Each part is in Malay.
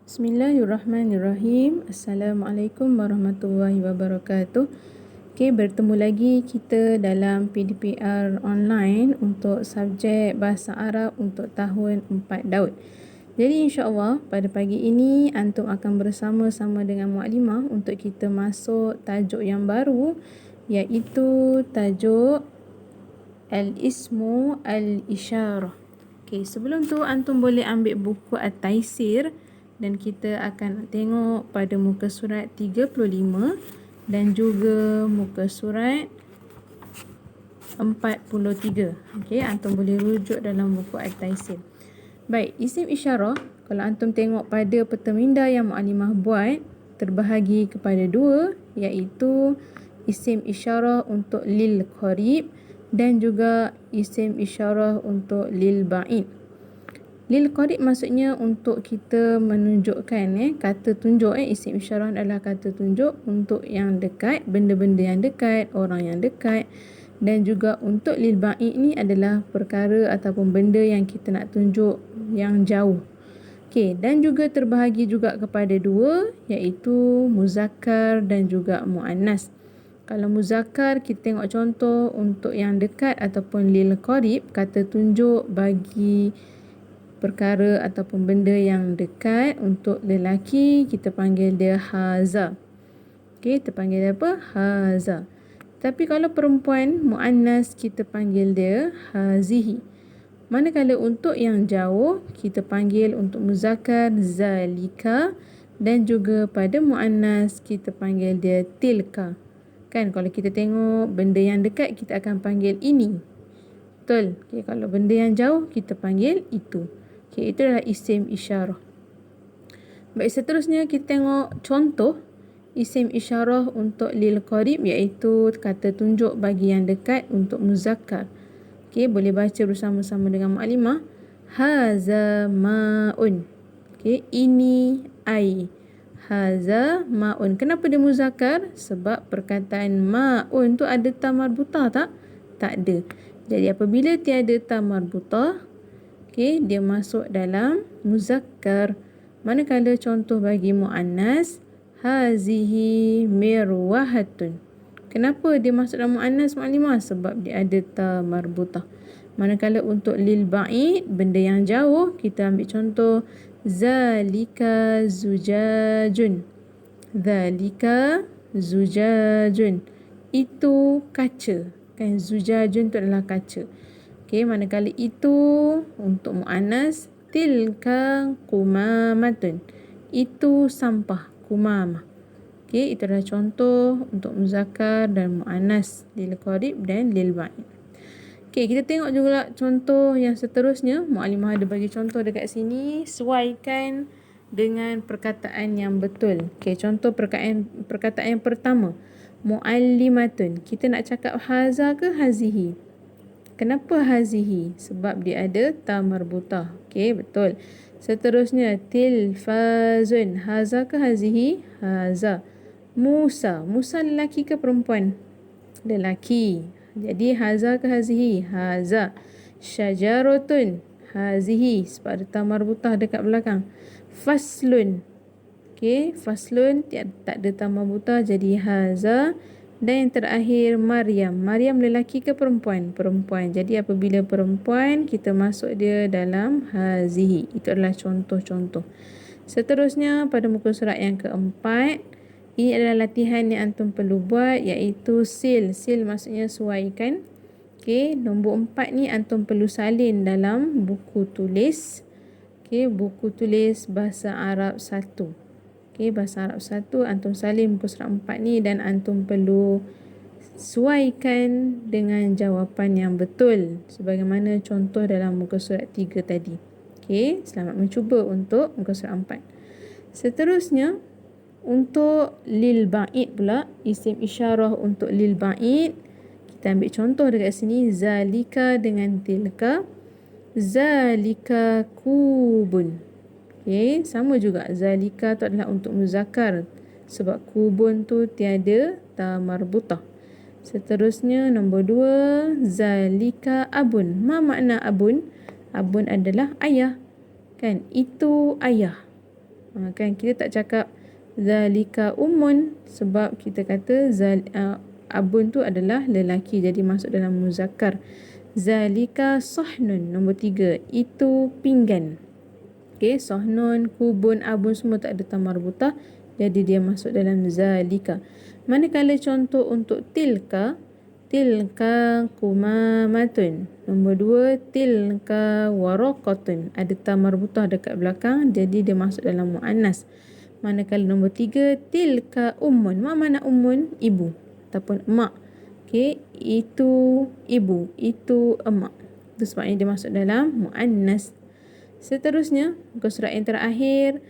Bismillahirrahmanirrahim. Assalamualaikum warahmatullahi wabarakatuh. Okey, bertemu lagi kita dalam PDPR online untuk subjek Bahasa Arab untuk tahun 4 Daud. Jadi insya-Allah pada pagi ini antum akan bersama-sama dengan mukadimah untuk kita masuk tajuk yang baru, iaitu tajuk Al-Ismu Al-Isyarah. Okey, sebelum tu antum boleh ambil buku At-Taisir dan kita akan tengok pada muka surat 35 dan juga muka surat 43. Okey, antum boleh rujuk dalam buku At-Taisir. Baik, isim isyarah, kalau antum tengok pada peta minda yang mukadimah buat, terbahagi kepada dua, iaitu isim isyarah untuk lil qarib dan juga isim isyarah untuk lil ba'id. Lil qarib maksudnya untuk kita menunjukkan kata tunjuk. Isim isyarah adalah kata tunjuk untuk yang dekat, benda-benda yang dekat, orang yang dekat. Dan juga untuk lil ba'id ni adalah perkara ataupun benda yang kita nak tunjuk yang jauh. Okey, dan juga terbahagi juga kepada dua, iaitu muzakkar dan juga muannas. Kalau muzakkar, kita tengok contoh untuk yang dekat ataupun lil qarib, kata tunjuk bagi perkara ataupun benda yang dekat. Untuk lelaki kita panggil dia haza. Okey, kita panggil dia apa? Haza. Tapi kalau perempuan muannas kita panggil dia hazihi. Manakala untuk yang jauh kita panggil untuk muzakkar zalika dan juga pada muannas kita panggil dia tilka. Kan kalau kita tengok benda yang dekat kita akan panggil ini. Betul? Okey, kalau benda yang jauh kita panggil itu. Okey, itu adalah isim isyarah. Baik, seterusnya kita tengok contoh isim isyarah untuk lil qarib, iaitu kata tunjuk bagi yang dekat untuk muzakkar. Okey, boleh baca bersama-sama dengan mukadimah. Haza ma'un. Okey, ini air. Haza ma'un. Kenapa dia muzakkar? Sebab perkataan ma'un tu ada ta marbutah tak? Tak ada. Jadi apabila tiada ta marbutah, okey, dia masuk dalam muzakkar. Manakala contoh bagi muannas, hazihi mirwahatun. Kenapa dia masuk dalam muannas mukadimah? Sebab dia ada ta marbutah. Manakala untuk lil ba'id, benda yang jauh, kita ambil contoh zalika zujajun. Zalika zujajun. Itu kaca. Kan zujajun itu adalah kaca. Okey, manakala itu untuk muannas, tilka qumamatun. Itu sampah, kumamah. Okey, itu adalah contoh untuk muzakkar dan muannas, lil qarib dan lil ba'id. Okey, kita tengok juga contoh yang seterusnya. Mukadimah ada bagi contoh dekat sini, sesuaikan dengan perkataan yang betul. Okey, contoh perkataan yang pertama, muallimatun. Kita nak cakap haza ke hazihi? Kenapa hazihi? Sebab dia ada ta marbutah. Okey, betul. Seterusnya tilfazun. Haza ke hazihi? Haza. Musa. Musa lelaki ke perempuan? Lelaki. Jadi haza ke hazihi? Haza. Syajaratun. Hazihi. Sebab ada ta marbutah dekat belakang. Faslun. Okey, faslun tak ada ta marbutah jadi haza. Dan yang terakhir Maryam. Maryam lelaki ke perempuan? Perempuan. Jadi apabila perempuan kita masuk dia dalam hazihi. Itu adalah contoh-contoh. Seterusnya pada muka surat yang keempat, ini adalah latihan yang antum perlu buat, iaitu sil. Sil maksudnya sesuaikan. Okey, nombor 4 ni antum perlu salin dalam buku tulis. Okey, buku tulis Bahasa Arab 1. Okey, Bahasa Arab 1 antum salin muka surat 4 ni dan antum perlu sesuaikan dengan jawapan yang betul sebagaimana contoh dalam muka surat 3 tadi. Okey, selamat mencuba untuk muka surat 4. Seterusnya untuk lil ba'id pula, isim isyarah untuk lil ba'id, kita ambil contoh dekat sini, zalika dengan tilka. Zalika kubun. Okey, sama juga. Zalika tu adalah untuk muzakkar sebab kubun tu tiada ta marbutah. Seterusnya nombor 2, zalika abun. Ma makna abun? Abun adalah ayah. Kan? Itu ayah. Kan kita tak cakap zalika ummun sebab kita kata abun tu adalah lelaki, jadi masuk dalam muzakkar. Zalika sahnun, nombor 3, itu pinggan. Okey, sahnun, kubun, abun semua tak ada ta marbutah, jadi dia masuk dalam zalika. Manakala contoh untuk tilka kumamatun. Nombor 2, tilka waraqatun, ada ta marbutah dekat belakang, jadi dia masuk dalam muannas. Manakala nombor 3, tilka ummun. Mana ummun? Ibu ataupun emak. Okey, itu ibu, itu emak. Itu sebabnya dia masuk dalam muannas. Seterusnya, muka surat yang terakhir,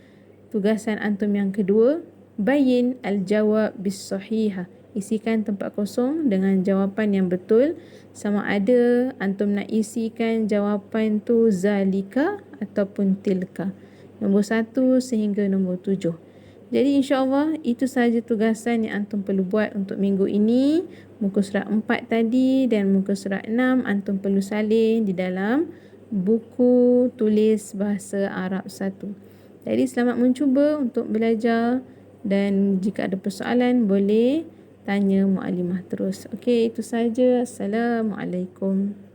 tugasan antum yang kedua, bayin al-jawab bis-sahihah. Isikan tempat kosong dengan jawapan yang betul. Sama ada antum nak isikan jawapan tu zalika ataupun tilka. Nombor 1 sehingga nombor 7. Jadi insya-Allah itu sahaja tugasan yang antum perlu buat untuk minggu ini. Muka surat 4 tadi dan muka surat 6 antum perlu salin di dalam buku tulis bahasa Arab 1. Jadi selamat mencuba untuk belajar, dan jika ada persoalan boleh tanya muallimah terus. Okey, itu sahaja. Assalamualaikum.